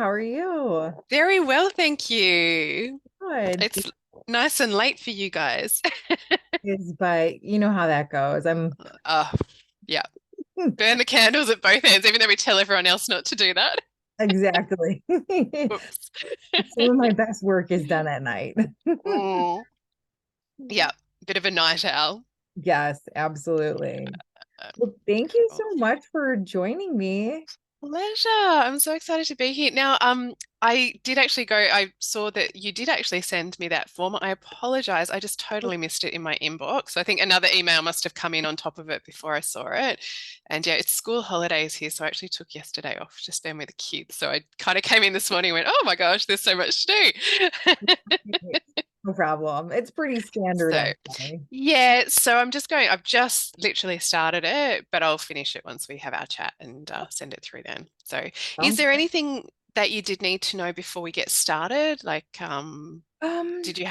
How are you? Very well, thank you. Good. It's nice and late for you guys. But you know how that goes. I'm Oh, yeah. Burn the candles at both ends, even though we tell everyone else not to do that. exactly. Whoops. Some of my best work is done at night. Mm. Yeah, bit of a night owl. Yes, absolutely. Uh, Well, thank you cool. so much for joining me. Pleasure. I'm so excited to be here. Now, I did actually go, I saw that you did actually send me that form. I apologize. I just totally missed it in my inbox. I think another email must have come in on top of it before I saw it. And yeah, it's school holidays here, so I actually took yesterday off to spend with the kids. So I kind of came in this morning and went, oh my gosh, there's so much to do. No problem. It's pretty standard So, anyway. yeah, so I've just literally started it, but I'll finish it once we have our chat and send it through then. So, is Sounds there good. anything that you did need to know before we get started? Like, Um, did you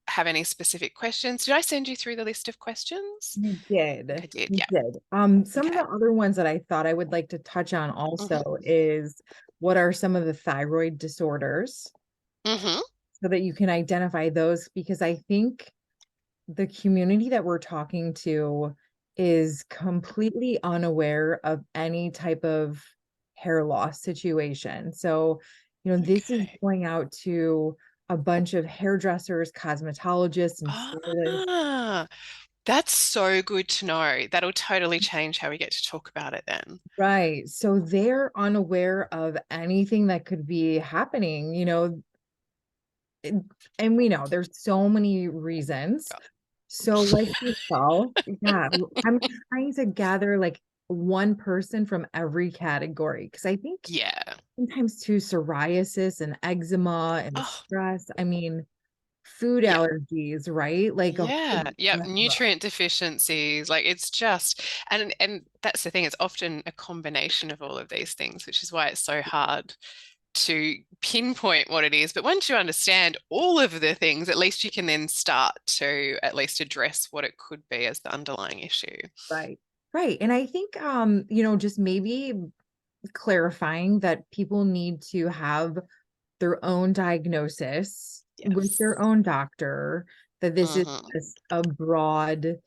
have any specific questions? Did I send you through the list of questions? you I think did. I did, You yeah. did. Some of the Okay. other ones that I thought I would like to touch on Mm-hmm. also is what are some of the thyroid disorders Mm-hmm. so that you can identify those because I think the community that we're talking to is completely unaware of any type of hair loss situation. So, this is Okay. going out to a bunch of hairdressers, cosmetologists, and stylists. Ah, that's so good to know. That'll totally change how we get to talk about it then. Right. So they're unaware of anything that could be happening, and and we know there's so many reasons. So like yourself, yeah, I'm trying to gather like one person from every category because I think Yeah. sometimes too psoriasis and eczema and Oh, stress, I mean, food yeah. allergies, right? Like a Yeah, whole yeah, plethora. nutrient deficiencies. Like it's just, and that's the thing, it's often a combination of all of these things, which is why it's so hard to pinpoint what it is. But once you understand all of the things, at least you can then start to at least address what it could be as the underlying issue. Right. Right. And I think just maybe clarifying that people need to have their own diagnosis with their Yes. own doctor, that this is Mm-hmm. just a broad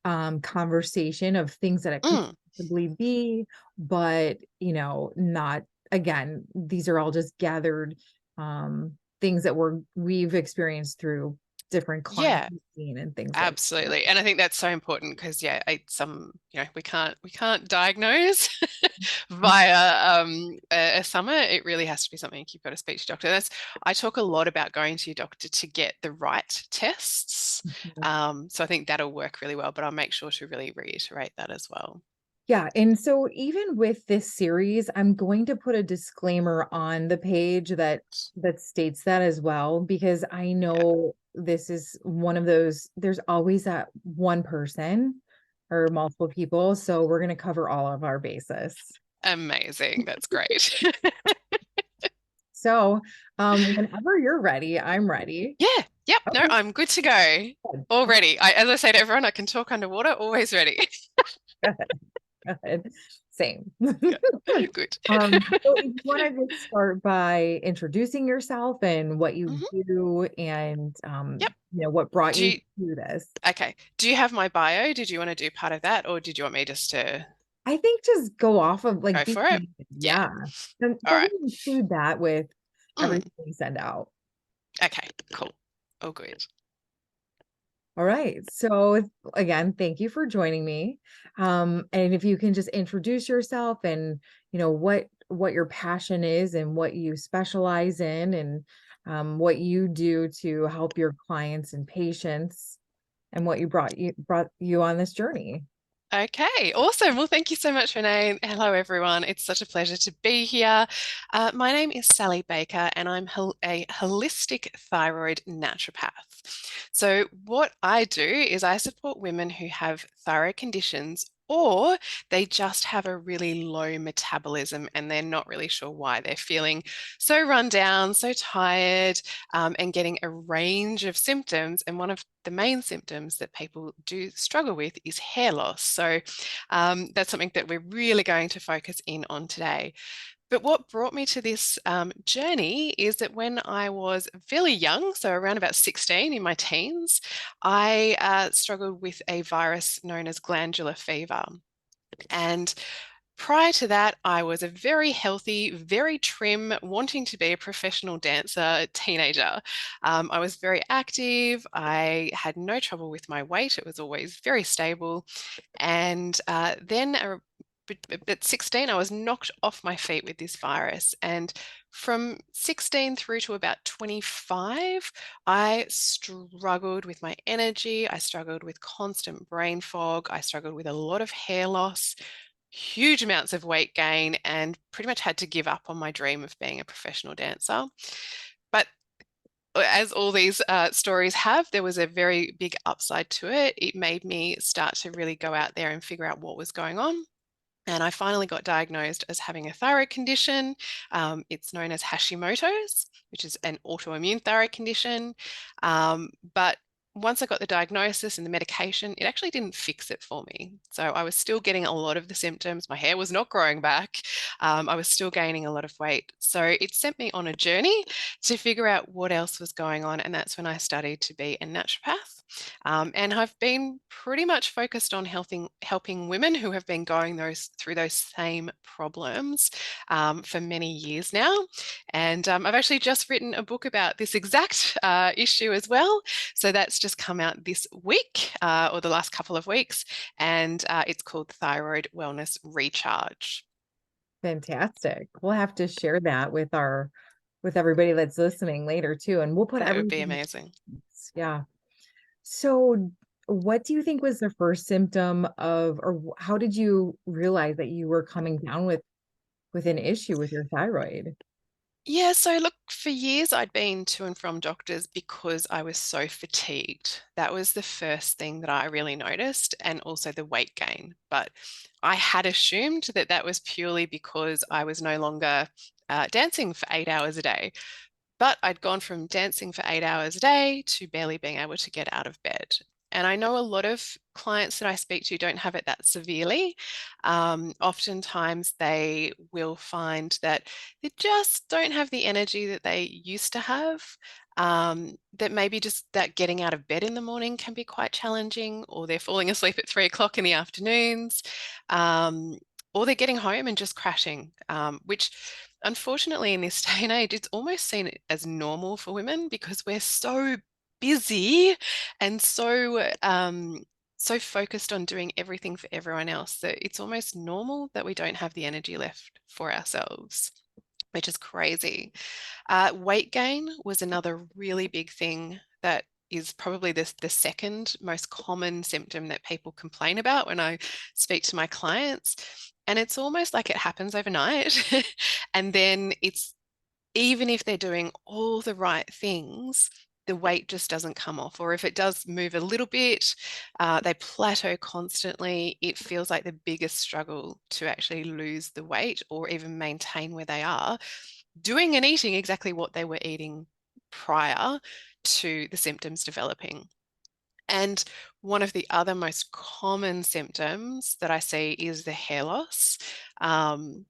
conversation of things that it could Mm, possibly be, but not again, these are all just gathered things that we've experienced through different clients yeah. we've seen and things like that. Absolutely. And I think that's so important because yeah, we can't diagnose via a summer. It really has to be something you've got to speak to your doctor. I talk a lot about going to your doctor to get the right tests. Mhm. So I think that'll work really well, but I'll make sure to really reiterate that as well. Yeah, and so even with this series, I'm going to put a disclaimer on the page that states that as well, because I Yeah. know this is one of those, there's always that one person or multiple people, so we're going to cover all of our bases. Amazing. That's great. So, whenever you're ready, I'm ready. Yeah. Yep. No, Okay, I'm good to go. good. Already. As I say to everyone, I can talk underwater, always ready. Good. Same. Good. So if you want to just start by introducing yourself and what you Mhm. do and Yep. what brought Do you you, to this. okay. Do you have my bio? Did you want to do part of that, or did you want me just to I think just go off of like go for it? Yeah. yeah. And All go right. ahead and include that with Mm. everything you send out. Okay. Cool. All good. All right. So again, thank you for joining me. And if you can just introduce yourself and what your passion is and what you specialize in and what you do to help your clients and patients and what you brought you on this journey. Okay, awesome. Well, thank you so much, Renee. Hello, everyone. It's such a pleasure to be here. My name is Sally Baker, and I'm a holistic thyroid naturopath. So, what I do is I support women who have thyroid conditions or they just have a really low metabolism and they're not really sure why. They're feeling so run down, so tired, and getting a range of symptoms. And one of the main symptoms that people do struggle with is hair loss. So that's something that we're really going to focus in on today. But what brought me to this journey is that when I was fairly young, so around about 16 in my teens, I struggled with a virus known as glandular fever. And prior to that, I was a very healthy, very trim, wanting to be a professional dancer teenager. I was very active. I had no trouble with my weight. It was always very stable. And then at 16, I was knocked off my feet with this virus. And from 16 through to about 25, I struggled with my energy. I struggled with constant brain fog. I struggled with a lot of hair loss, huge amounts of weight gain, and pretty much had to give up on my dream of being a professional dancer. But as all these stories have, there was a very big upside to it. It made me start to really go out there and figure out what was going on. And I finally got diagnosed as having a thyroid condition. It's known as Hashimoto's, which is an autoimmune thyroid condition. But once I got the diagnosis and the medication, it actually didn't fix it for me. So I was still getting a lot of the symptoms. My hair was not growing back. I was still gaining a lot of weight. So it sent me on a journey to figure out what else was going on. And that's when I studied to be a naturopath. And I've been pretty much focused on helping women who have been going through those same problems for many years now. And I've actually just written a book about this exact issue as well. So that's just come out this week or the last couple of weeks, and it's called Thyroid Wellness Recharge. Fantastic. We'll have to share that with everybody that's listening later too, and we'll put That would be everything. amazing. Yeah. So, what do you think was the first symptom of, or how did you realize that you were coming down with an issue with your thyroid? Yeah, so look, for years I'd been to and from doctors because I was so fatigued. That was the first thing that I really noticed, and also the weight gain. But I had assumed that that was purely because I was no longer dancing for 8 hours a day. But I'd gone from dancing for 8 hours a day to barely being able to get out of bed. And I know a lot of clients that I speak to don't have it that severely. Oftentimes, they will find that they just don't have the energy that they used to have. That maybe just that getting out of bed in the morning can be quite challenging, or they're falling asleep at 3 o'clock in the afternoons, um, or they're getting home and just crashing, which unfortunately, in this day and age, it's almost seen as normal for women because we're so busy and so focused on doing everything for everyone else that it's almost normal that we don't have the energy left for ourselves, which is crazy. Weight gain was another really big thing that is probably the second most common symptom that people complain about when I speak to my clients. And it's almost like it happens overnight. And then it's, even if they're doing all the right things, the weight just doesn't come off. Or if it does move a little bit, they plateau constantly. It feels like the biggest struggle to actually lose the weight or even maintain where they are, doing and eating exactly what they were eating prior to the symptoms developing. And one of the other most common symptoms that I see is the hair loss. And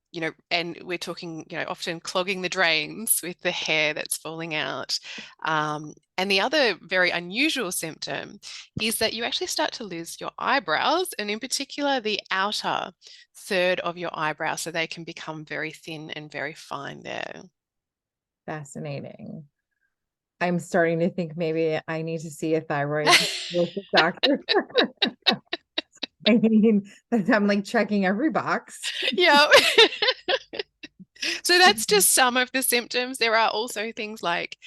we're talking, often clogging the drains with the hair that's falling out. And the other very unusual symptom is that you actually start to lose your eyebrows, and in particular, the outer third of your eyebrow, so they can become very thin and very fine there. Fascinating. I'm starting to think maybe I need to see a thyroid doctor. I mean, I'm like checking every box. Yeah. So that's just some of the symptoms. There are also things like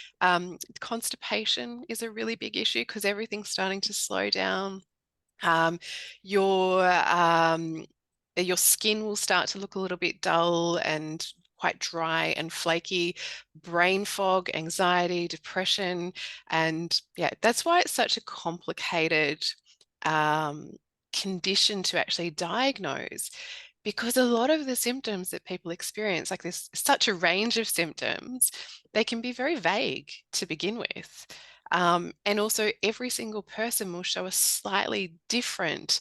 constipation is a really big issue because everything's starting to slow down. Um, your your skin will start to look a little bit dull and quite dry and flaky, brain fog, anxiety, depression, and yeah, that's why it's such a complicated um, condition to actually diagnose, because a lot of the symptoms that people experience, like this, such a range of symptoms, they can be very vague to begin with. And also, every single person will show a slightly different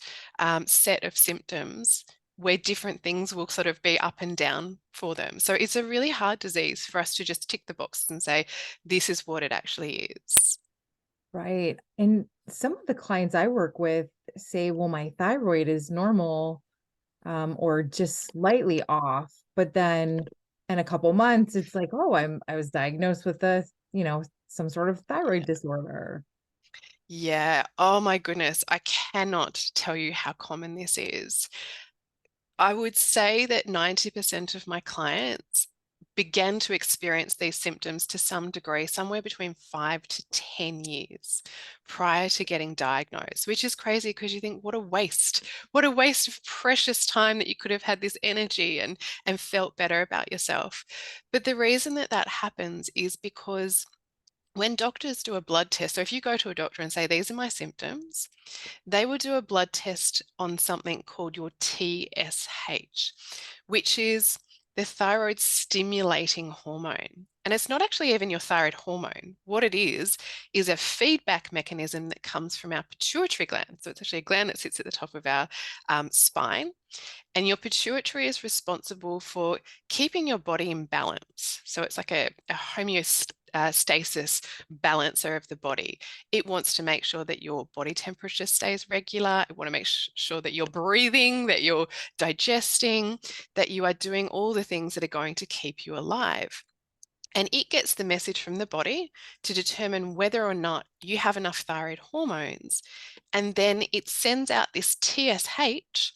set of symptoms where different things will sort of be up and down for them. So it's a really hard disease for us to just tick the boxes and say, this is what it actually is. Right. And some of the clients I work with say, well, my thyroid is normal, or just slightly off. But then in a couple months, it's like, oh, I was diagnosed with some sort of thyroid disorder. Yeah. Oh my goodness. I cannot tell you how common this is. I would say that 90% of my clients began to experience these symptoms to some degree, somewhere between 5 to 10 years prior to getting diagnosed, which is crazy because you think, what a waste. What a waste of precious time that you could have had this energy and felt better about yourself. But the reason that that happens is because when doctors do a blood test, so if you go to a doctor and say, these are my symptoms, they will do a blood test on something called your TSH, which is the thyroid stimulating hormone. And it's not actually even your thyroid hormone. What it is a feedback mechanism that comes from our pituitary gland. So it's actually a gland that sits at the top of our spine. And your pituitary is responsible for keeping your body in balance. So it's like a homeostasis balancer of the body. It wants to make sure that your body temperature stays regular. It want to make sure that you're breathing, that you're digesting, that you are doing all the things that are going to keep you alive. And it gets the message from the body to determine whether or not you have enough thyroid hormones. And then it sends out this TSH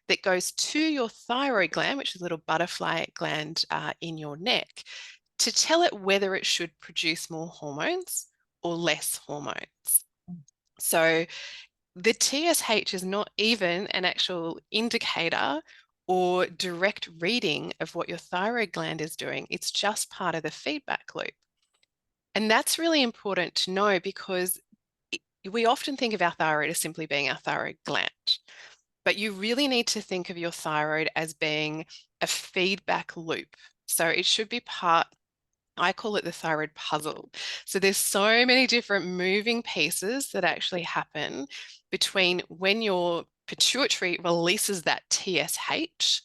that goes to your thyroid gland, which is a little butterfly gland in your neck, to tell it whether it should produce more hormones or less hormones. So the TSH is not even an actual indicator or direct reading of what your thyroid gland is doing. It's just part of the feedback loop. And that's really important to know because we often think of our thyroid as simply being our thyroid gland, but you really need to think of your thyroid as being a feedback loop. So it should be part, I call it the thyroid puzzle. So there's so many different moving pieces that actually happen between when your pituitary releases that TSH,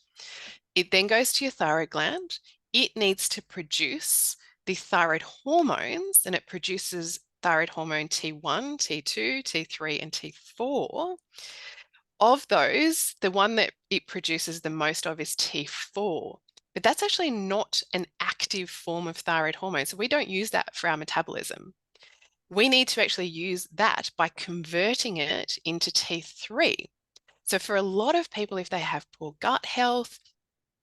it then goes to your thyroid gland. It needs to produce the thyroid hormones, and it produces thyroid hormone T1, T2, T3, and T4. Of those, the one that it produces the most of is T4. But that's actually not an active form of thyroid hormone. So we don't use that for our metabolism. We need to actually use that by converting it into T3. So for a lot of people, if they have poor gut health,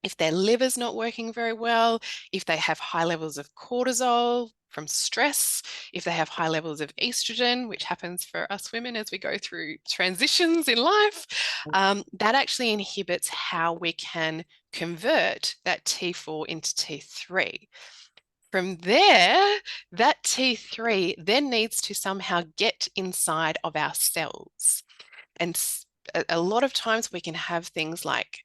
if their liver's not working very well, if they have high levels of cortisol from stress, if they have high levels of estrogen, which happens for us women as we go through transitions in life, that actually inhibits how we can convert that T4 into T3. From there, that T3 then needs to somehow get inside of our cells. And a lot of times we can have things like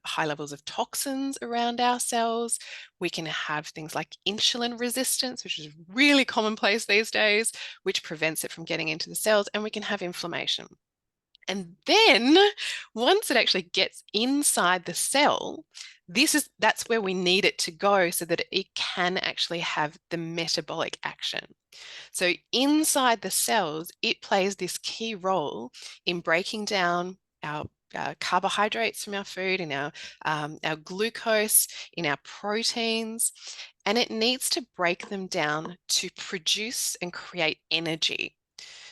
high levels of toxins around our cells. We can have things like insulin resistance, which is really commonplace these days, which prevents it from getting into the cells. And we can have inflammation. And then once it actually gets inside the cell, that's where we need it to go so that it can actually have the metabolic action. So inside the cells, it plays this key role in breaking down our carbohydrates from our food, in our glucose, in our proteins, and it needs to break them down to produce and create energy.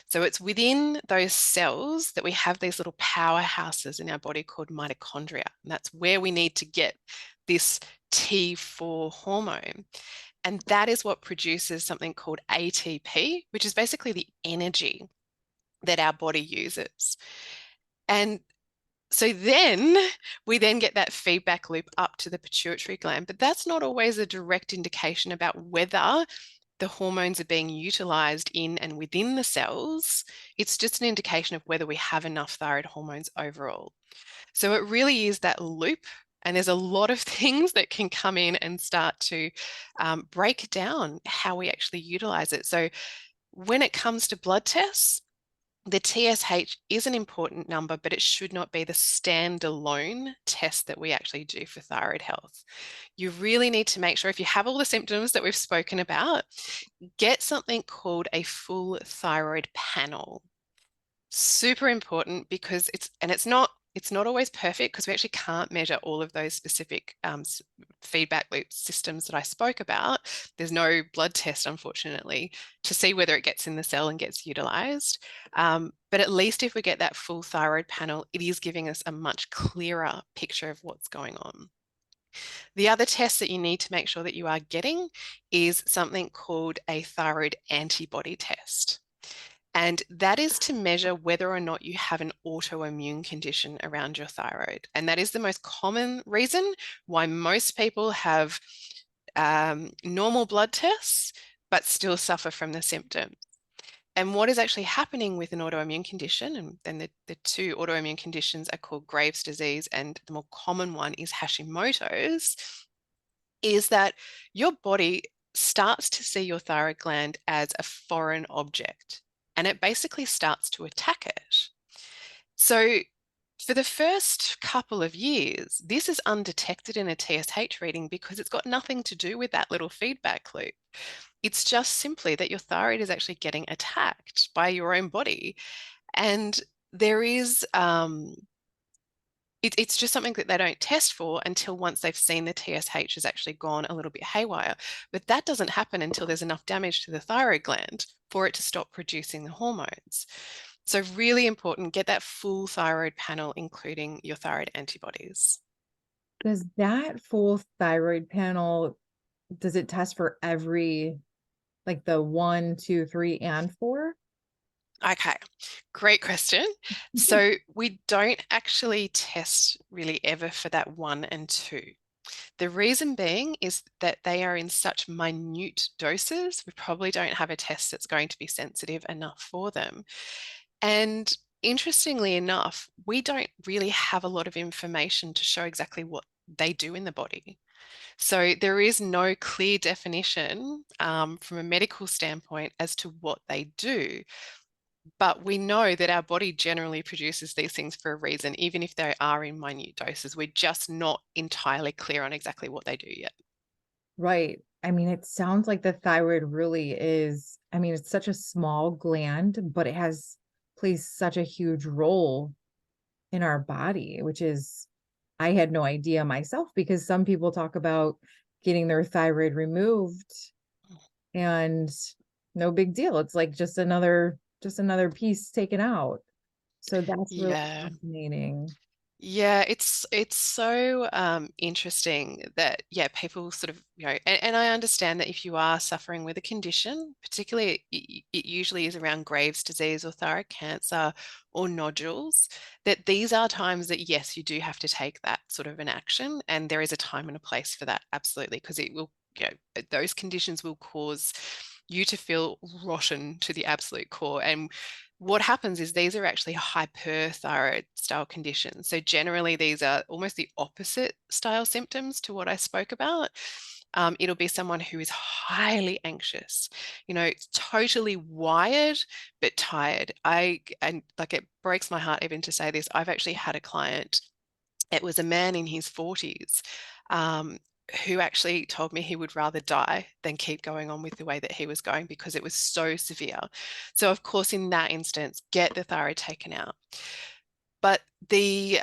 So it's within those cells that we have these little powerhouses in our body called mitochondria. And that's where we need to get this T4 hormone. And that is what produces something called ATP, which is basically the energy that our body uses. And so then we then get that feedback loop up to the pituitary gland, but that's not always a direct indication about whether the hormones are being utilized in and within the cells. It's just an indication of whether we have enough thyroid hormones overall. So it really is that loop. And there's a lot of things that can come in and start to break down how we actually utilize it. So when it comes to blood tests, The TSH is an important number, but it should not be the standalone test that we actually do for thyroid health. You really need to make sure, if you have all the symptoms that we've spoken about, get something called a full thyroid panel. Super important, because it's not always perfect, because we actually can't measure all of those specific feedback loop systems that I spoke about. There's no blood test, unfortunately, to see whether it gets in the cell and gets utilized. But at least if we get that full thyroid panel, it is giving us a much clearer picture of what's going on. The other test that you need to make sure that you are getting is something called a thyroid antibody test. And that is to measure whether or not you have an autoimmune condition around your thyroid. And that is the most common reason why most people have normal blood tests, but still suffer from the symptoms. And what is actually happening with an autoimmune condition, and then the two autoimmune conditions are called Graves' disease, and the more common one is Hashimoto's, is that your body starts to see your thyroid gland as a foreign object, and it basically starts to attack it. So for the first couple of years, this is undetected in a TSH reading because it's got nothing to do with that little feedback loop. It's just simply that your thyroid is actually getting attacked by your own body. And there is it's just something that they don't test for until once they've seen the TSH has actually gone a little bit haywire. But that doesn't happen until there's enough damage to the thyroid gland for it to stop producing the hormones. So really important, get that full thyroid panel, including your thyroid antibodies. Does that full thyroid panel, does it test for every, like the 1, 2, 3, and 4? Okay, great question. So we don't actually test really ever for that 1 and 2. The reason being is that they are in such minute doses, we probably don't have a test that's going to be sensitive enough for them. And interestingly enough, we don't really have a lot of information to show exactly what they do in the body. So there is no clear definition from a medical standpoint as to what they do. But we know that our body generally produces these things for a reason, even if they are in minute doses. We're just not entirely clear on exactly what they do yet. Right. I mean, it sounds like the thyroid really is, I mean, it's such a small gland, but it has plays such a huge role in our body, which is, I had no idea myself, because some people talk about getting their thyroid removed and no big deal. It's like just another piece taken out. So that's really Yeah. fascinating. Yeah, it's so interesting that, yeah, people sort of, and I understand that if you are suffering with a condition, particularly it usually is around Graves' disease or thyroid cancer or nodules, that these are times that, yes, you do have to take that sort of an action, and there is a time and a place for that, absolutely, because it will, those conditions will cause you to feel rotten to the absolute core. And what happens is these are actually hyperthyroid style conditions. So generally, these are almost the opposite style symptoms to what I spoke about. It'll be someone who is highly anxious, totally wired but tired. And like, it breaks my heart even to say this. I've actually had a client. It was a man in his 40s. Who actually told me he would rather die than keep going on with the way that he was going, because it was so severe. So of course, in that instance, get the thyroid taken out. But the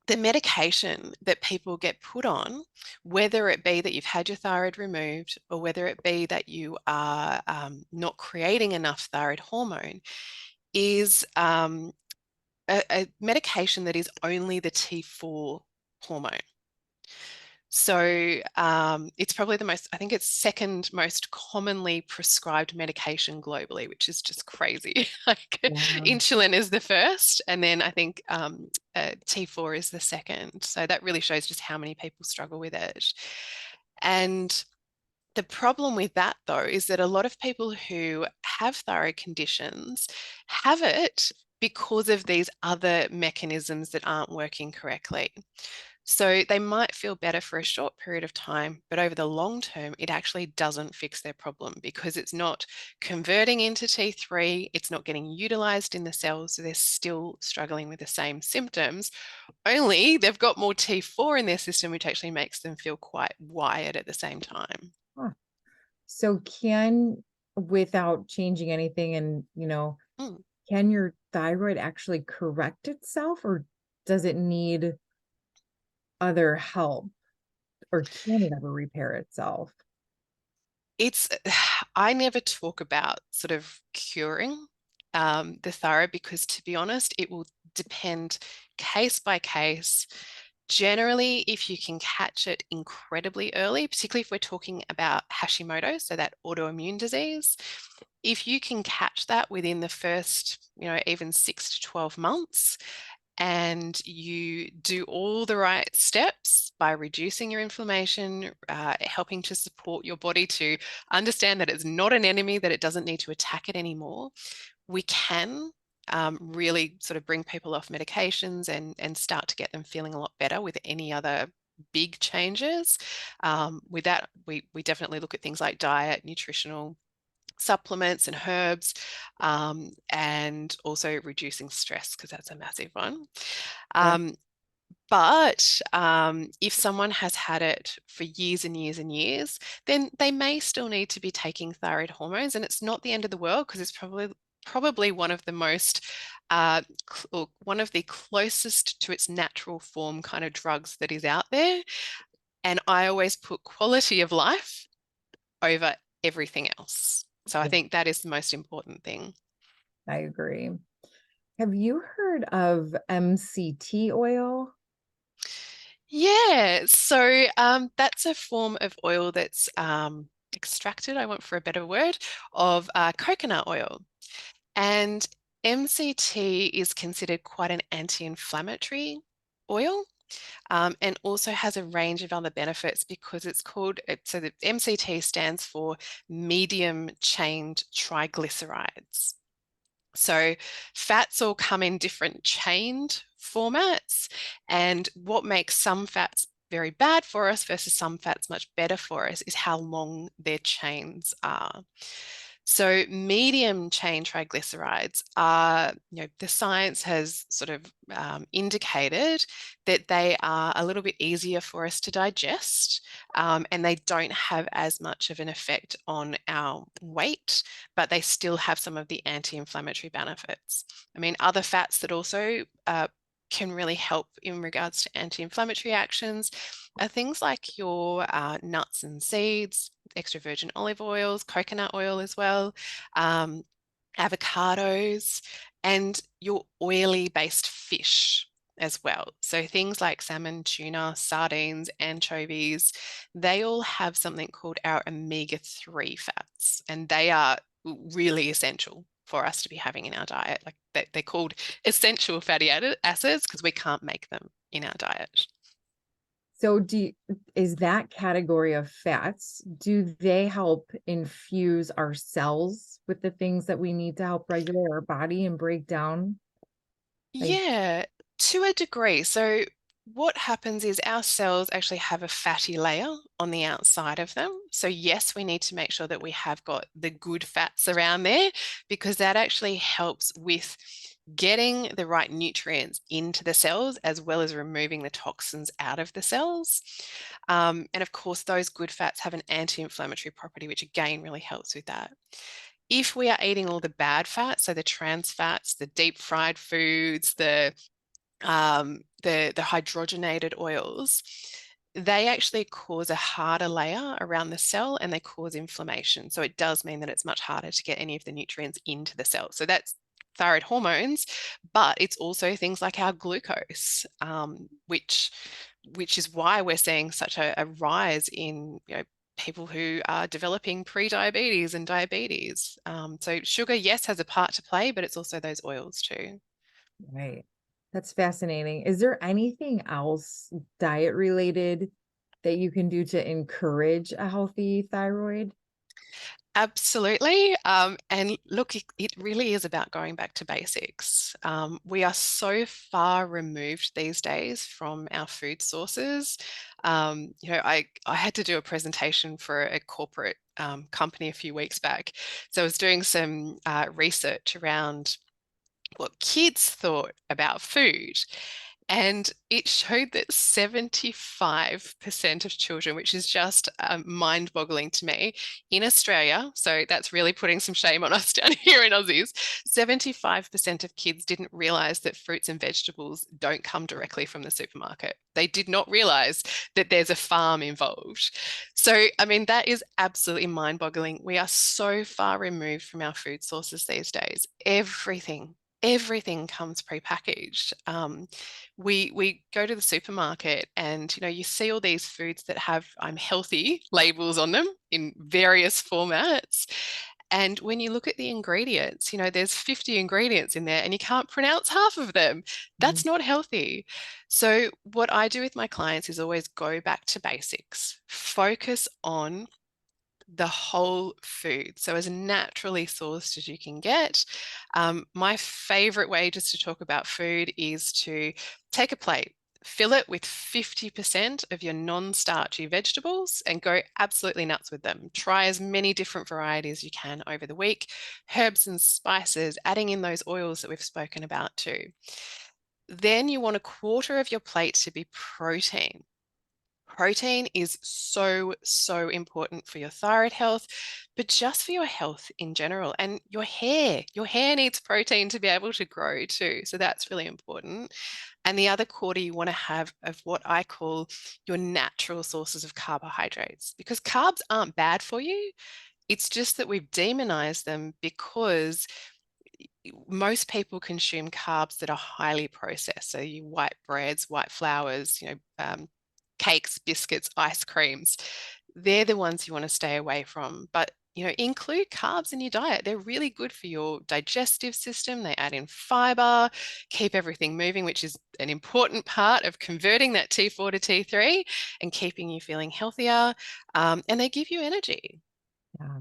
medication that people get put on, whether it be that you've had your thyroid removed or whether it be that you are not creating enough thyroid hormone, is a medication that is only the T4 hormone. So it's probably I think it's second most commonly prescribed medication globally, which is just crazy. Like, Wow. insulin is the first, and then I think T4 is the second. So that really shows just how many people struggle with it. And the problem with that, though, is that a lot of people who have thyroid conditions have it because of these other mechanisms that aren't working correctly. So they might feel better for a short period of time, but over the long term, it actually doesn't fix their problem because it's not converting into T3, it's not getting utilized in the cells, so they're still struggling with the same symptoms, only they've got more T4 in their system, which actually makes them feel quite wired at the same time. Huh. So without changing anything and, Mm. can your thyroid actually correct itself, or does it need other help, or can it ever repair itself? It's, I never talk about sort of curing the thyroid because, to be honest, it will depend case by case. Generally, if you can catch it incredibly early, particularly if we're talking about Hashimoto, so that autoimmune disease, if you can catch that within the first, even 6 to 12 months, and you do all the right steps by reducing your inflammation, helping to support your body to understand that it's not an enemy, that it doesn't need to attack it anymore, we can really sort of bring people off medications and start to get them feeling a lot better with any other big changes. With that, we definitely look at things like diet, nutritional supplements and herbs, and also reducing stress because that's a massive one. Yeah. Um, but if someone has had it for years and years and years, then they may still need to be taking thyroid hormones, and it's not the end of the world because it's probably one of the most or one of the closest to its natural form kind of drugs that is out there. And I always put quality of life over everything else. So I Yeah, think that is the most important thing. I agree. Have you heard of MCT oil? Yeah, so that's a form of oil that's extracted, I want for a better word, of coconut oil. And MCT is considered quite an anti-inflammatory oil, and also has a range of other benefits because so the MCT stands for medium chained triglycerides. So fats all come in different chained formats, and what makes some fats very bad for us versus some fats much better for us is how long their chains are. So medium chain triglycerides are, the science has sort of indicated that they are a little bit easier for us to digest, and they don't have as much of an effect on our weight, but they still have some of the anti-inflammatory benefits. I mean, other fats that also can really help in regards to anti-inflammatory actions are things like your nuts and seeds, extra virgin olive oils, coconut oil as well, um, avocados, and your oily based fish as well. So things like salmon, tuna, sardines, anchovies, they all have something called our omega-3 fats, and they are really essential for us to be having in our diet. Like they're called essential fatty acids because we can't make them in our diet. So is that category of fats, do they help infuse our cells with the things that we need to help regulate our body and break down? Like, Yeah, to a degree. So what happens is our cells actually have a fatty layer on the outside of them. So yes, we need to make sure that we have got the good fats around there because that actually helps with getting the right nutrients into the cells as well as removing the toxins out of the cells. And of course, those good fats have an anti-inflammatory property, which again really helps with that. If we are eating all the bad fats, so the trans fats, the deep fried foods, the hydrogenated oils, they actually cause a harder layer around the cell and they cause inflammation. So it does mean that it's much harder to get any of the nutrients into the cell. So that's thyroid hormones, but it's also things like our glucose, which is why we're seeing such a rise in people who are developing pre-diabetes and diabetes. So sugar, yes, has a part to play, but it's also those oils too. right. That's fascinating. Is there anything else diet related that you can do to encourage a healthy thyroid? Absolutely. And look, it really is about going back to basics. We are so far removed these days from our food sources. I had to do a presentation for a corporate company a few weeks back. So I was doing some research around what kids thought about food. And it showed that 75% of children, which is just mind-boggling to me, in Australia, so that's really putting some shame on us down here in Aussies, 75% of kids didn't realize that fruits and vegetables don't come directly from the supermarket. They did not realize that there's a farm involved. So, I mean, that is absolutely mind-boggling. We are so far removed from our food sources these days. Everything comes prepackaged. We go to the supermarket and you see all these foods that have "I'm healthy" labels on them in various formats. And when you look at the ingredients, there's 50 ingredients in there and you can't pronounce half of them. Mm. That's not healthy. So what I do with my clients is always go back to basics, focus on the whole food. So as naturally sourced as you can get. My favorite way just to talk about food is to take a plate, fill it with 50% of your non-starchy vegetables and go absolutely nuts with them. Try as many different varieties you can over the week, herbs and spices, adding in those oils that we've spoken about too. Then you want a quarter of your plate to be protein. Protein is so, so important for your thyroid health, but just for your health in general. And your hair. Your hair needs protein to be able to grow too. So that's really important. And the other quarter you want to have of what I call your natural sources of carbohydrates, because carbs aren't bad for you. It's just that we've demonized them because most people consume carbs that are highly processed. So you white breads, white flours, cakes, biscuits, ice creams. They're the ones you want to stay away from. But include carbs in your diet. They're really good for your digestive system. They add in fiber, keep everything moving, which is an important part of converting that T4 to T3 and keeping you feeling healthier. And they give you energy. Yeah.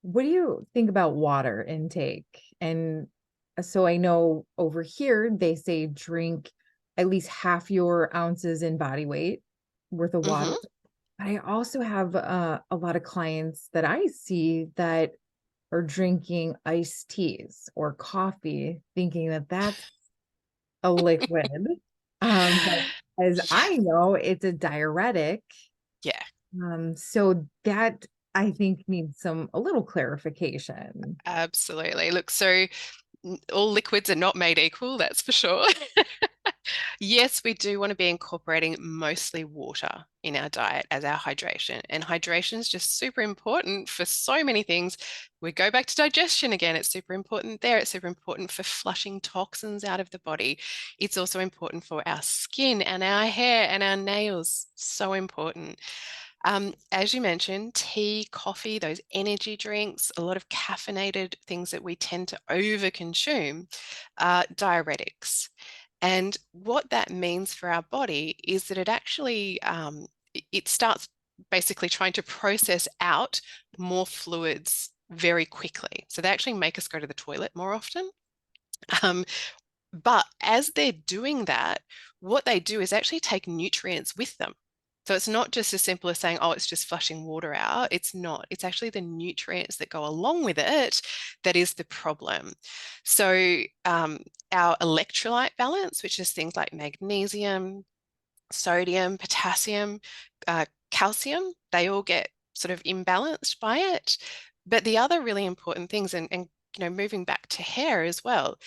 What do you think about water intake? And so I know over here they say drink at least half your ounces in body weight worth of water. Mhm. But I also have a lot of clients that I see that are drinking iced teas or coffee, thinking that that's a liquid. But as Yeah. I know, it's a diuretic. Yeah. So that I think needs a little clarification. Absolutely. Look, so all liquids are not made equal, that's for sure. Yes, we do want to be incorporating mostly water in our diet as our hydration. And hydration is just super important for so many things. We go back to digestion again. It's super important there. It's super important for flushing toxins out of the body. It's also important for our skin and our hair and our nails. So important. As you mentioned, tea, coffee, those energy drinks, a lot of caffeinated things that we tend to overconsume are diuretics. And what that means for our body is that it actually it starts basically trying to process out more fluids very quickly. So they actually make us go to the toilet more often. Um, but as they're doing that, what they do is actually take nutrients with them. So it's not just as simple as saying, oh, it's just flushing water out. It's not. It's actually the nutrients that go along with it that is the problem. So our electrolyte balance, which is things like magnesium, sodium, potassium, calcium, they all get sort of imbalanced by it. But the other really important things, and moving back to hair as well,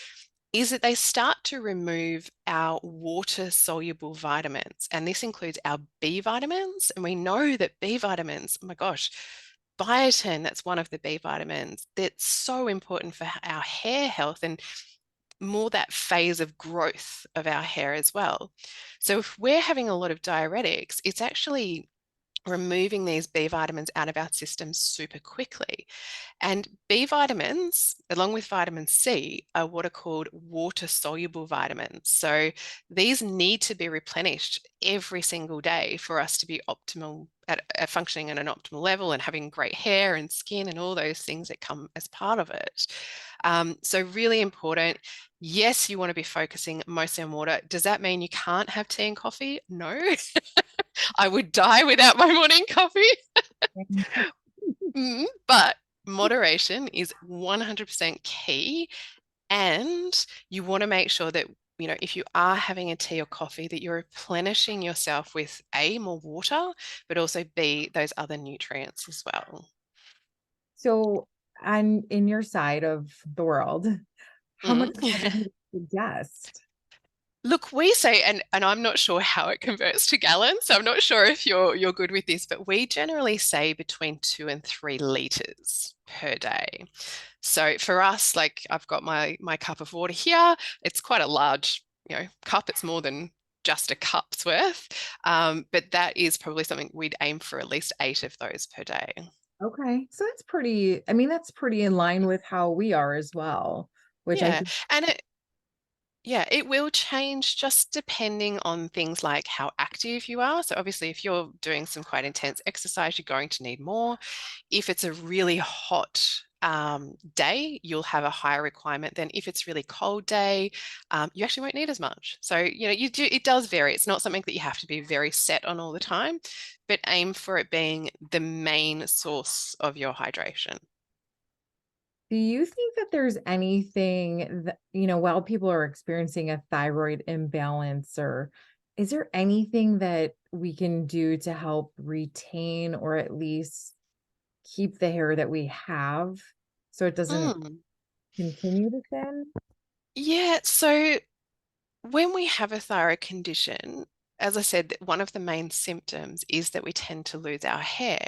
is that they start to remove our water soluble vitamins. And this includes our B vitamins. And we know that B vitamins, oh my gosh, biotin, that's one of the B vitamins, that's so important for our hair health and more that phase of growth of our hair as well. So if we're having a lot of diuretics, it's actually removing these B vitamins out of our system super quickly. And B vitamins, along with vitamin C, are what are called water soluble vitamins. So these need to be replenished every single day for us to be optimal at functioning at an optimal level and having great hair and skin and all those things that come as part of it. So really important. Yes, you want to be focusing mostly on water. Does that mean you can't have tea and coffee? No. I would die without my morning coffee. But moderation is 100% key. And you want to make sure that, if you are having a tea or coffee, that you're replenishing yourself with A, more water, but also B, those other nutrients as well. So, and in your side of the world, how much water do Mm. you suggest? Look, we say, and I'm not sure how it converts to gallons, so I'm not sure if you're good with this, but we generally say between 2 and 3 liters per day. So for us, like I've got my cup of water here. It's quite a large, cup. It's more than just a cup's worth. But that is probably something we'd aim for at least 8 of those per day. Okay. So that's pretty, I mean, that's pretty in line with how we are as well, which I Yeah. think. And it will change just depending on things like how active you are. So obviously, if you're doing some quite intense exercise, you're going to need more. If it's a really hot day, you'll have a higher requirement than if it's really cold day. You actually won't need as much. So you do. It does vary. It's not something that you have to be very set on all the time, but aim for it being the main source of your hydration. Do you think that there's anything that, while people are experiencing a thyroid imbalance, or is there anything that we can do to help retain or at least keep the hair that we have so it doesn't Mm. continue to thin? Yeah. So when we have a thyroid condition, as I said, one of the main symptoms is that we tend to lose our hair.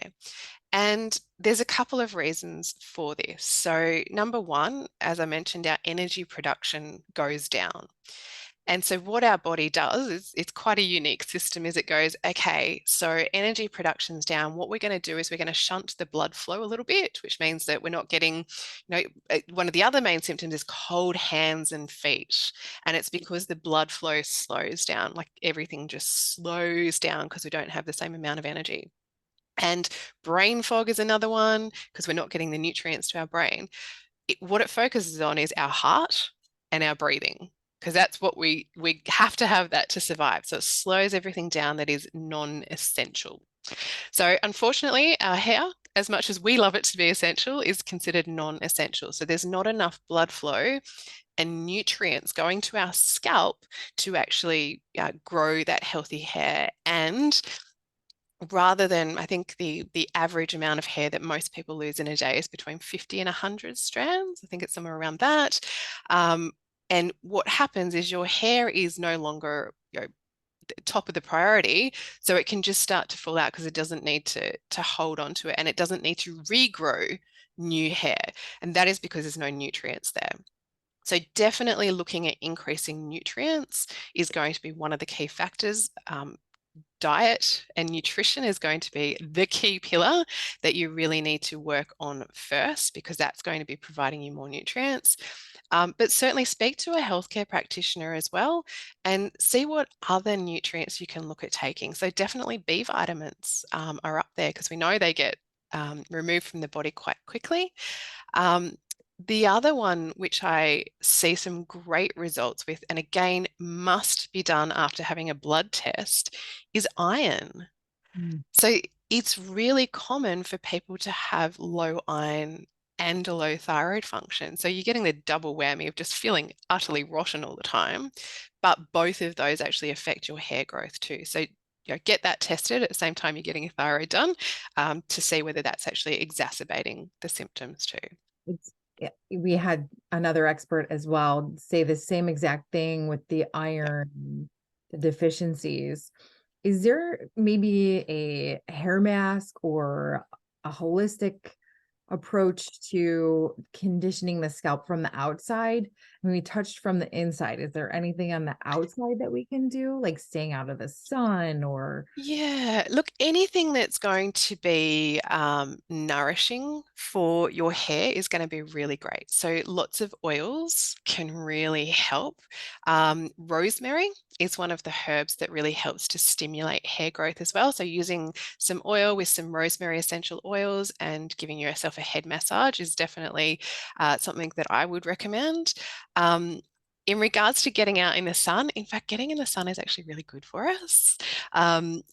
And there's a couple of reasons for this. So, number one, as I mentioned, our energy production goes down. And so what our body does is it's quite a unique system is it goes, okay, so energy production's down. What we're going to do is we're going to shunt the blood flow a little bit, which means that we're not getting, one of the other main symptoms is cold hands and feet. And it's because the blood flow slows down, like everything just slows down because we don't have the same amount of energy. And brain fog is another one because we're not getting the nutrients to our brain. What it focuses on is our heart and our breathing because that's what we have to have that to survive. So it slows everything down that is non-essential. So unfortunately, our hair, as much as we love it to be essential, is considered non-essential. So there's not enough blood flow and nutrients going to our scalp to actually grow that healthy hair. And rather than, I think the average amount of hair that most people lose in a day is between 50 and 100 strands. I think it's somewhere around that. Um, and what happens is your hair is no longer, top of the priority, so it can just start to fall out because it doesn't need to hold on to it, and it doesn't need to regrow new hair, and that is because there's no nutrients there. So definitely looking at increasing nutrients is going to be one of the key factors. Diet and nutrition is going to be the key pillar that you really need to work on first because that's going to be providing you more nutrients. But certainly speak to a healthcare practitioner as well and see what other nutrients you can look at taking. So definitely B vitamins are up there because we know they get removed from the body quite quickly. Um, the other one, which I see some great results with, and again, must be done after having a blood test, is iron. Mm. So it's really common for people to have low iron and a low thyroid function. So you're getting the double whammy of just feeling utterly rotten all the time. But both of those actually affect your hair growth too. So get that tested at the same time you're getting a thyroid done to see whether that's actually exacerbating the symptoms too. It's yeah, we had another expert as well say the same exact thing with the Yeah. iron, the deficiencies. Is there maybe a hair mask or a holistic approach to conditioning the scalp from the outside. And we touched from the inside. Is there anything on the outside that we can do, like staying out of the sun or? Yeah, look, anything that's going to be nourishing for your hair is going to be really great. So, lots of oils can really help. Rosemary is one of the herbs that really helps to stimulate hair growth as well. So, using some oil with some rosemary essential oils and giving yourself a head massage is definitely something that I would recommend. Um, in regards to getting out in the sun, in fact, getting in the sun is actually really good for us.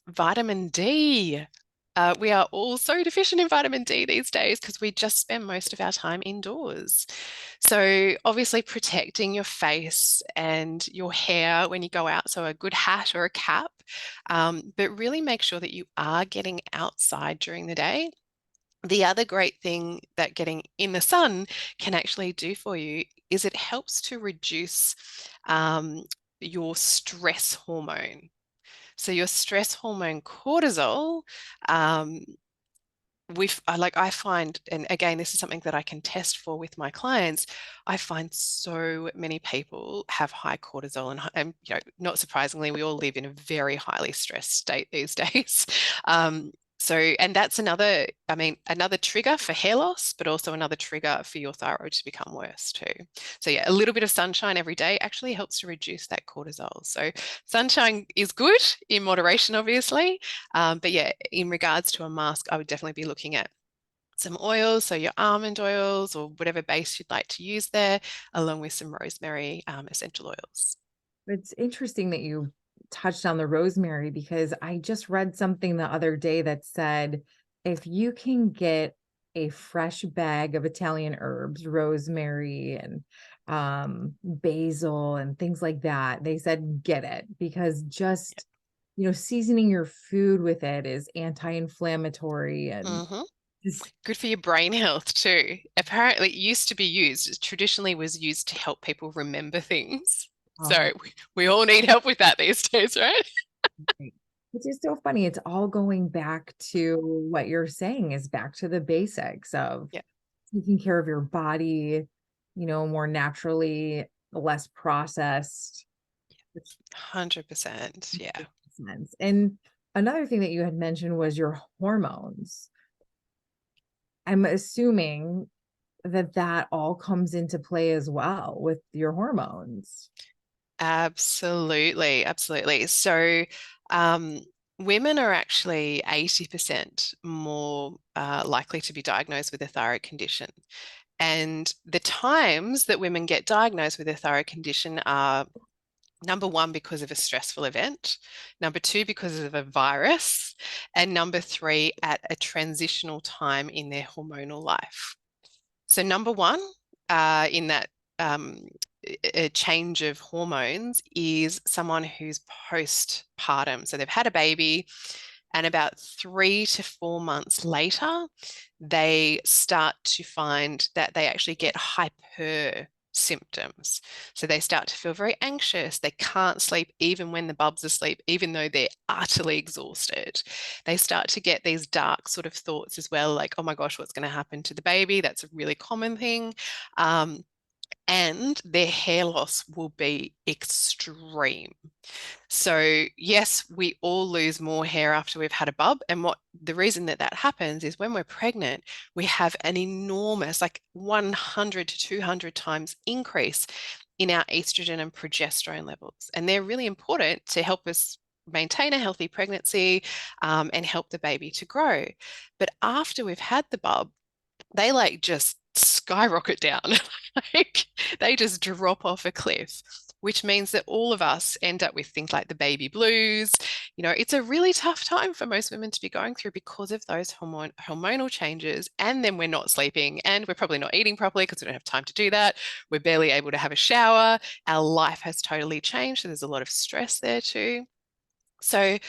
Vitamin D. We are all so deficient in vitamin D these days because we just spend most of our time indoors. So, obviously, protecting your face and your hair when you go out, so a good hat or a cap, but really make sure that you are getting outside during the day. The other great thing that getting in the sun can actually do for you is it helps to reduce your stress hormone. So your stress hormone cortisol, um, I find, and again, this is something that I can test for with my clients. I find so many people have high cortisol, and not surprisingly, we all live in a very highly stressed state these days. And that's another trigger for hair loss, but also another trigger for your thyroid to become worse too. So yeah, a little bit of sunshine every day actually helps to reduce that cortisol. So sunshine is good in moderation, obviously. But yeah, in regards to a mask, I would definitely be looking at some oils, so your almond oils or whatever base you'd like to use there, along with some rosemary essential oils. It's interesting that you touched on the rosemary because I just read something the other day that said if you can get a fresh bag of Italian herbs, rosemary and basil and things like that, they said get it because just seasoning your food with it is anti-inflammatory and Hmm. just Good for your brain health too. Apparently, it used to be used, traditionally was used to help people remember things. uh, So we all need help with that these days, right? right. Which is so funny. It's all going back to what you're saying is back to the basics of Yeah, taking care of your body, more naturally, less processed, which 100%. Yeah. makes sense. And another thing that you had mentioned was your hormones. I'm assuming that that all comes into play as well with your hormones. Absolutely, absolutely. So, um, women are actually 80% more likely to be diagnosed with a thyroid condition. And the times that women get diagnosed with a thyroid condition are number one, because of a stressful event, number two, because of a virus, and number three, at a transitional time in their hormonal life. So, number one, in that um, a change of hormones is someone who's postpartum. So, they've had a baby, and about 3 to 4 months later, they start to find that they actually get hyper symptoms. So they start to feel very anxious. They can't sleep even when the bub's asleep, even though they're utterly exhausted. They start to get these dark sort of thoughts as well, like, oh my gosh, what's going to happen to the baby? That's a really common thing. And their hair loss will be extreme. So, yes, we all lose more hair after we've had a bub. And what the reason that that happens is when we're pregnant, we have an enormous, like 100 to 200 times increase in our estrogen and progesterone levels. And they're really important to help us maintain a healthy pregnancy and help the baby to grow. But after we've had the bub, they like just skyrocket down. Like they just drop off a cliff, which means that all of us end up with things like the baby blues. It's a really tough time for most women to be going through because of those hormonal changes. And then we're not sleeping and we're probably not eating properly because we don't have time to do that. We're barely able to have a shower. Our life has totally changed. So there's a lot of stress there too. So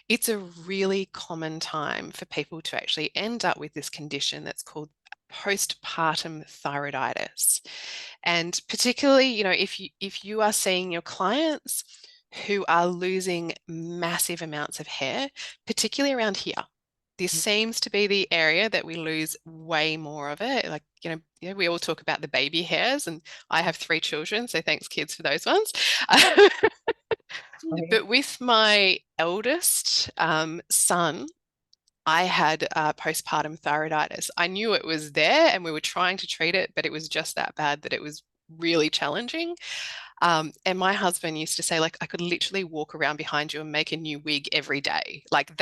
it's a really common time for people to actually end up with this condition that's called postpartum thyroiditis. And particularly, if you are seeing your clients who are losing massive amounts of hair, particularly around here. This seems to be the area that we lose way more of it. Like, we all talk about the baby hairs, and I have 3 children, so thanks, kids, for those ones. Right. But with my eldest son, I had postpartum thyroiditis. I knew it was there and we were trying to treat it, but it was just that bad that it was really challenging. And my husband used to say, like, I could literally walk around behind you and make a new wig every day. Like,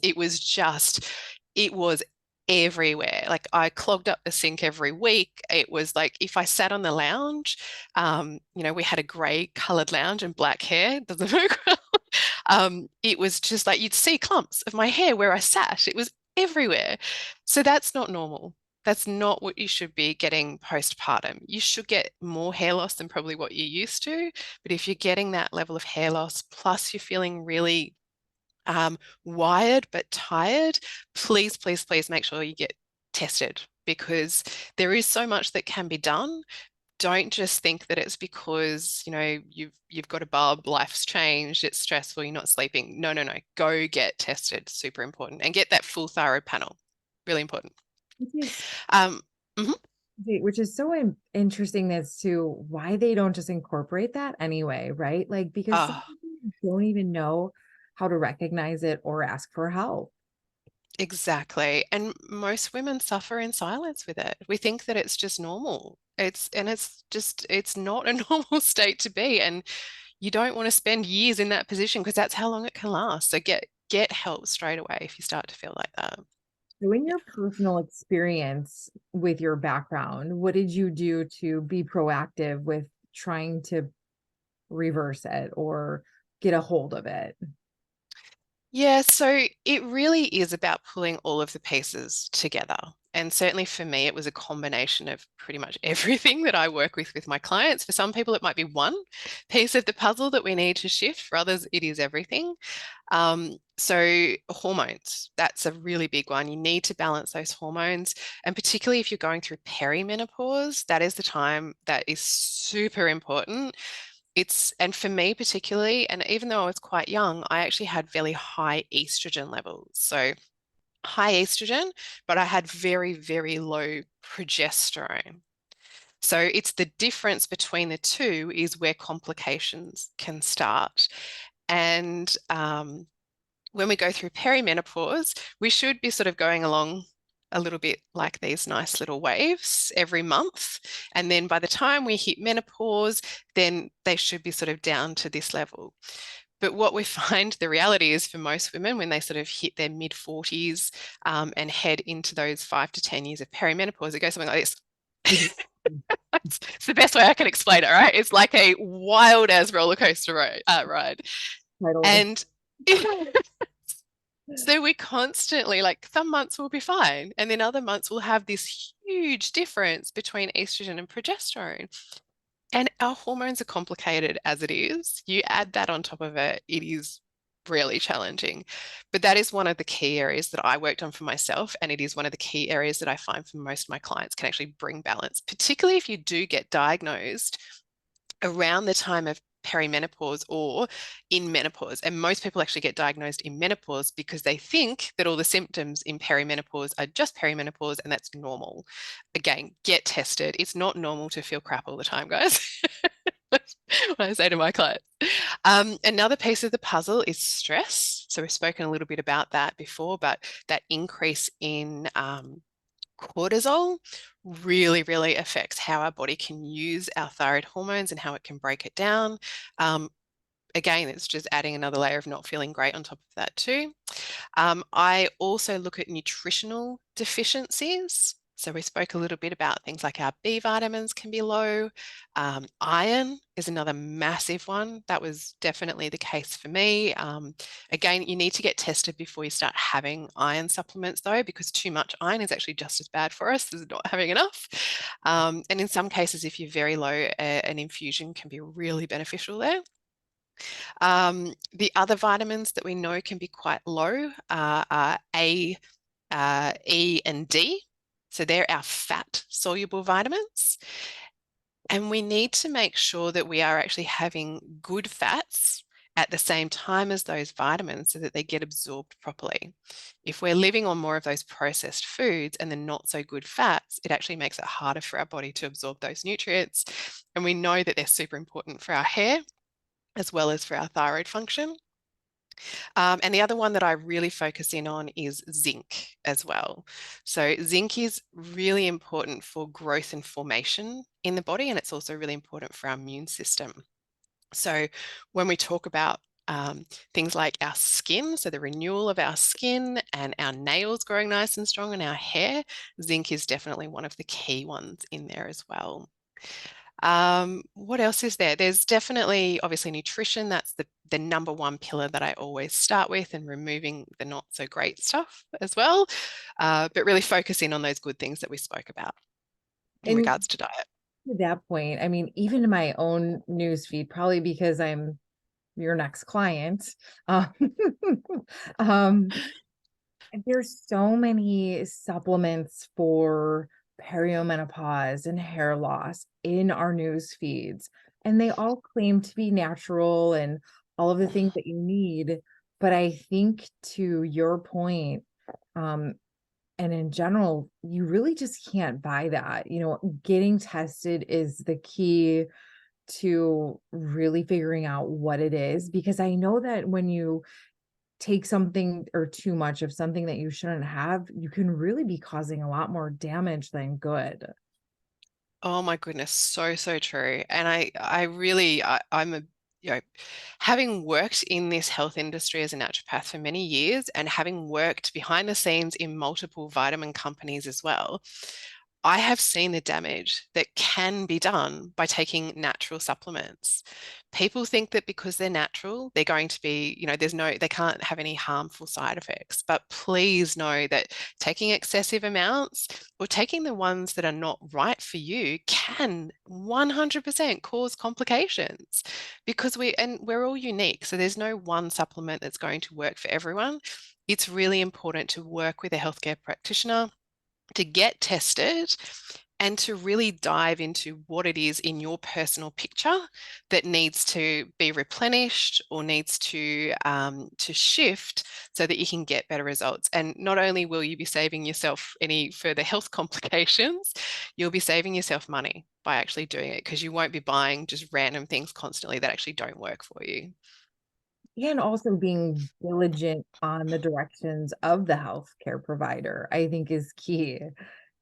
it was everywhere. Like, I clogged up the sink every week. It was like if I sat on the lounge, we had a grey coloured lounge and black hair. Doesn't work well. It was just like you'd see clumps of my hair where I sat. It was everywhere. So that's not normal. That's not what you should be getting postpartum. You should get more hair loss than probably what you're used to. But if you're getting that level of hair loss, plus you're feeling really wired but tired, please, please, please make sure you get tested because there is so much that can be done. Don't just think that it's because you've got a bulb, life's changed, it's stressful, you're not sleeping. No, no, no. Go get tested. Super important. And get that full thyroid panel. Really important. Which is Um, mhm. which is so interesting as to why they don't just incorporate that anyway, right? Like, because some Oh, people don't even know how to recognize it or ask for help. exactly. And most women suffer in silence with it. We think that it's just normal. It's not a normal state to be. And you don't want to spend years in that position because that's how long it can last. So get help straight away if you start to feel like that. So, in your personal experience with your background, what did you do to be proactive with trying to reverse it or get a hold of it? Yeah, so it really is about pulling all of the pieces together. And certainly for me, it was a combination of pretty much everything that I work with my clients. For some people, it might be one piece of the puzzle that we need to shift. For others, it is everything. So hormones, that's a really big one. You need to balance those hormones. And particularly if you're going through perimenopause, that is the time that is super important. And for me particularly, and even though I was quite young, I actually had fairly high estrogen levels. So high estrogen, but I had very, very low progesterone. So it's the difference between the two is where complications can start. And when we go through perimenopause, we should be sort of going along a little bit like these nice little waves every month. And then by the time we hit menopause, then they should be sort of down to this level. But what we find the reality is for most women, when they sort of hit their mid 40s and head into those 5 to 10 years of perimenopause, it goes something like this. Mhm. It's the best way I can explain it, right? It's like a wild as roller coaster ride. Totally. And so we constantly, like, some months will be fine, and then other months will have this huge difference between estrogen and progesterone. And our hormones are complicated as it is. You add that on top of it, it is really challenging. But that is one of the key areas that I worked on for myself. And it is one of the key areas that I find for most of my clients can actually bring balance, particularly if you do get diagnosed around the time of perimenopause or in menopause. And most people actually get diagnosed in menopause because they think that all the symptoms in perimenopause are just perimenopause and that's normal. Again, get tested. It's not normal to feel crap all the time, guys. That's what I say to my clients. Another piece of the puzzle is stress. So we've spoken a little bit about that before, but that increase in cortisol really, really affects how our body can use our thyroid hormones and how it can break it down. Um, Again, it's just adding another layer of not feeling great on top of that too. I also look at nutritional deficiencies. So we spoke a little bit about things like our B vitamins can be low. Iron is another massive one. That was definitely the case for me. Again, you need to get tested before you start having iron supplements though, because too much iron is actually just as bad for us as not having enough. And in some cases, if you're very low, an infusion can be really beneficial there. The other vitamins that we know can be quite low are A, E, and D. So they're our fat soluble vitamins. And we need to make sure that we are actually having good fats at the same time as those vitamins so that they get absorbed properly. If we're living on more of those processed foods and the not so good fats, it actually makes it harder for our body to absorb those nutrients. And we know that they're super important for our hair as well as for our thyroid function. And the other one that I really focus in on is zinc as well. So zinc is really important for growth and formation in the body, and it's also really important for our immune system. So when we talk about things like our skin, so the renewal of our skin and our nails growing nice and strong and our hair, zinc is definitely one of the key ones in there as well. What else is there? There's definitely, obviously, nutrition. That's the number one pillar that I always start with, and removing the not so great stuff as well. But really focusing on those good things that we spoke about in And regards to diet. to that point, I mean, even in my own news feed, probably because I'm your next client, um, um, there's so many supplements for perimenopause and hair loss in our news feeds, and they all claim to be natural and all of the things that you need. But I think to your point, um, and in general, you really just can't buy that. Getting tested is the key to really figuring out what it is, because I know that when you take something or too much of something that you shouldn't have, you can really be causing a lot more damage than good. Oh my goodness, so, so true. And I really, I'm a, you know, having worked in this health industry as a naturopath for many years and having worked behind the scenes in multiple vitamin companies as well, I have seen the damage that can be done by taking natural supplements. People think that because they're natural, they're going to be, they can't have any harmful side effects. But please know that taking excessive amounts or taking the ones that are not right for you can 100% cause complications, because we're all unique. So there's no one supplement that's going to work for everyone. It's really important to work with a healthcare practitioner, to get tested, and to really dive into what it is in your personal picture that needs to be replenished or needs to shift so that you can get better results. And not only will you be saving yourself any further health complications, you'll be saving yourself money by actually doing it, because you won't be buying just random things constantly that actually don't work for you. And also being diligent on the directions of the healthcare provider, I think is key,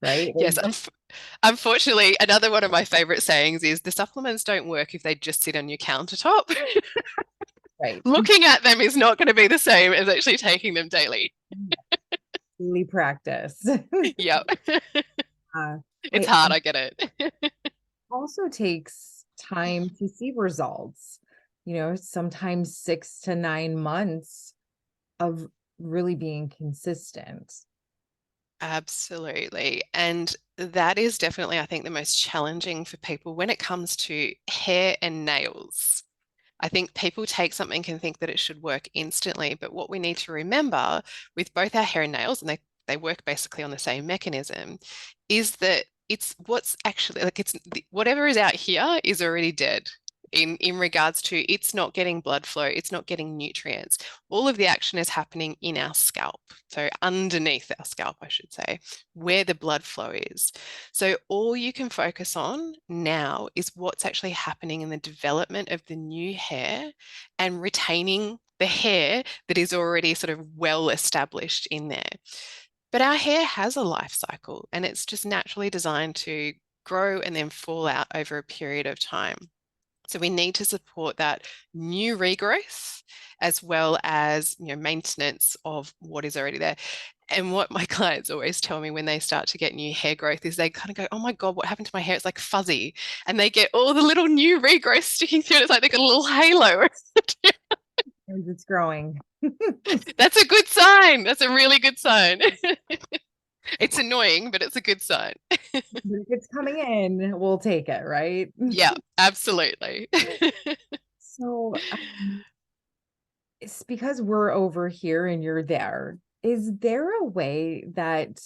right? Yes, unfortunately, another one of my favorite sayings is the supplements don't work if they just sit on your countertop. Right. Looking at them is not going to be the same as actually taking them daily. Daily practice. Yep. Uh, It's it hard, I get it. also takes time to see results, sometimes 6 to 9 months of really being consistent. Absolutely. And that is definitely, I think, the most challenging for people when it comes to hair and nails. I think people take something and think that it should work instantly, but what we need to remember with both our hair and nails, and they work basically on the same mechanism, is that it's what's actually like whatever is out here is already dead. In regards to it's not getting blood flow, it's not getting nutrients. All of the action is happening in our scalp. So underneath our scalp, I should say, where the blood flow is. So all you can focus on now is what's actually happening in the development of the new hair and retaining the hair that is already sort of well established in there. But our hair has a life cycle, and it's just naturally designed to grow and then fall out over a period of time. So we need to support that new regrowth as well as maintenance of what is already there. And what my clients always tell me when they start to get new hair growth is they kind of go, "Oh my God, what happened to my hair? It's like fuzzy." And they get all the little new regrowth sticking through it. It's like they got a little halo. As it's growing. That's a good sign. That's a really good sign. It's annoying, but it's a good sign. But if it's coming in, we'll take it, right? Yeah, absolutely. So, it's because we're over here and you're there. Is there a way that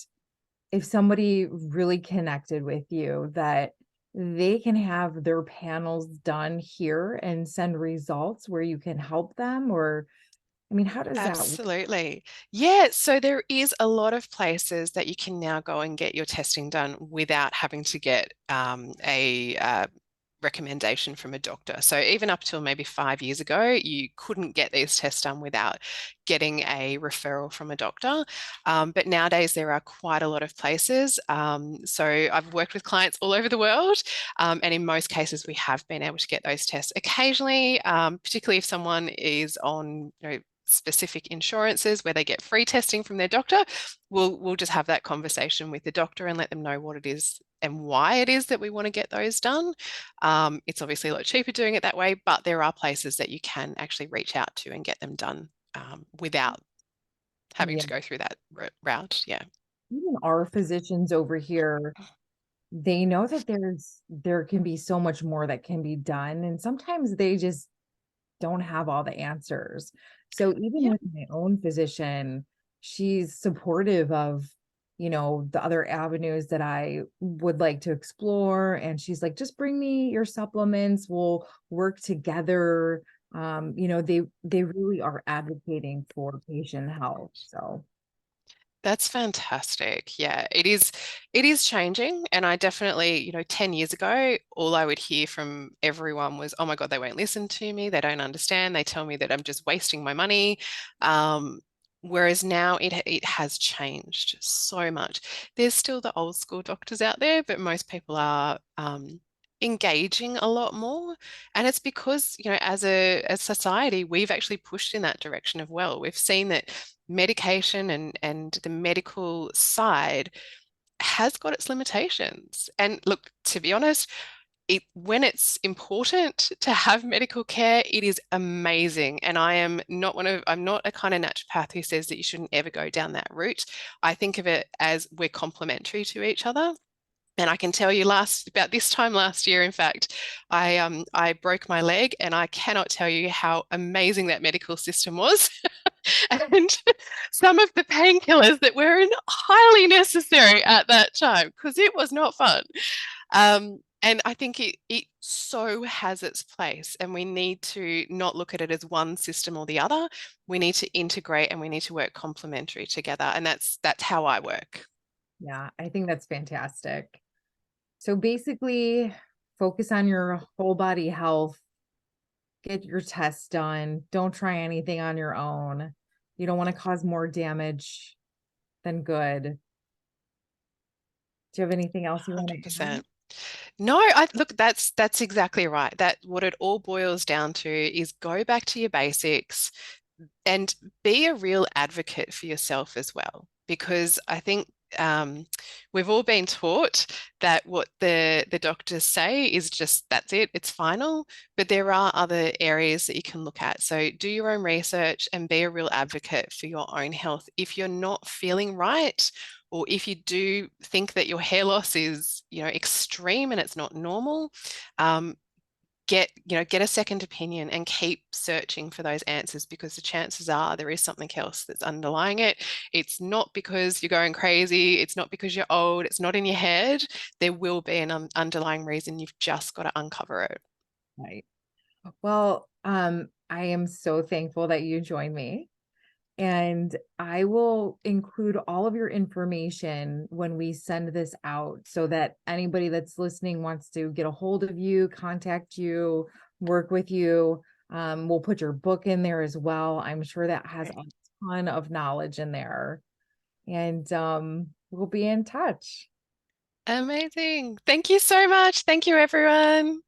if somebody really connected with you, that they can have their panels done here and send results where you can help them? Or, I mean, how does that work? Absolutely. Yeah, so there is a lot of places that you can now go and get your testing done without having to get a recommendation from a doctor. So even up till maybe 5 years ago, you couldn't get these tests done without getting a referral from a doctor. But nowadays there are quite a lot of places. So I've worked with clients all over the world, and in most cases we have been able to get those tests. Occasionally, particularly if someone is on, specific insurances where they get free testing from their doctor, we'll just have that conversation with the doctor and let them know what it is and why it is that we want to get those done. It's obviously a lot cheaper doing it that way, but there are places that you can actually reach out to and get them done without having Yeah. to go through that route. Yeah. Even our physicians over here, they know that there can be so much more that can be done. And sometimes they just don't have all the answers. So even Yeah. with my own physician, she's supportive of, the other avenues that I would like to explore. And she's like, just bring me your supplements. We'll work together. They really are advocating for patient health. So That's fantastic. Yeah, it is changing. And I definitely, 10 years ago, all I would hear from everyone was, oh my God, they won't listen to me. They don't understand. They tell me that I'm just wasting my money. Um, Whereas now it has changed so much. There's still the old school doctors out there, but most people are engaging a lot more. And it's because, as society, we've actually pushed in that direction of well. We've seen that medication and the medical side has got its limitations. And look, to be honest, when it's important to have medical care, it is amazing. And I'm not a kind of naturopath who says that you shouldn't ever go down that route. I think of it as we're complementary to each other. And I can tell you about this time last year, in fact, I broke my leg, and I cannot tell you how amazing that medical system was. And some of the painkillers that were highly necessary at that time, because it was not fun. And I think it so has its place, and we need to not look at it as one system or the other. We need to integrate and we need to work complementary together. And that's how I work. yeah, I think that's fantastic. So basically, focus on your whole body health, get your tests done, don't try anything on your own. You don't want to cause more damage than good. Do you have anything else you want to add? 100%. No, I look, that's exactly right. That what it all boils down to is go back to your basics and be a real advocate for yourself as well. Because I think we've all been taught that what the doctors say is just that's it, it's final. But there are other areas that you can look at. So do your own research and be a real advocate for your own health. If you're not feeling right, or if you do think that your hair loss is, extreme and it's not normal, um, get a second opinion and keep searching for those answers, because the chances are there is something else that's underlying it. It's not because you're going crazy. It's not because you're old. It's not in your head. There will be an underlying reason. You've just got to uncover it. Right. Well, I am so thankful that you joined me. And I will include all of your information when we send this out so that anybody that's listening wants to get a hold of you, contact you, work with you. We'll put your book in there as well. I'm sure that has a Okay. ton of knowledge in there. And we'll be in touch. Amazing. Thank you so much. Thank you, everyone.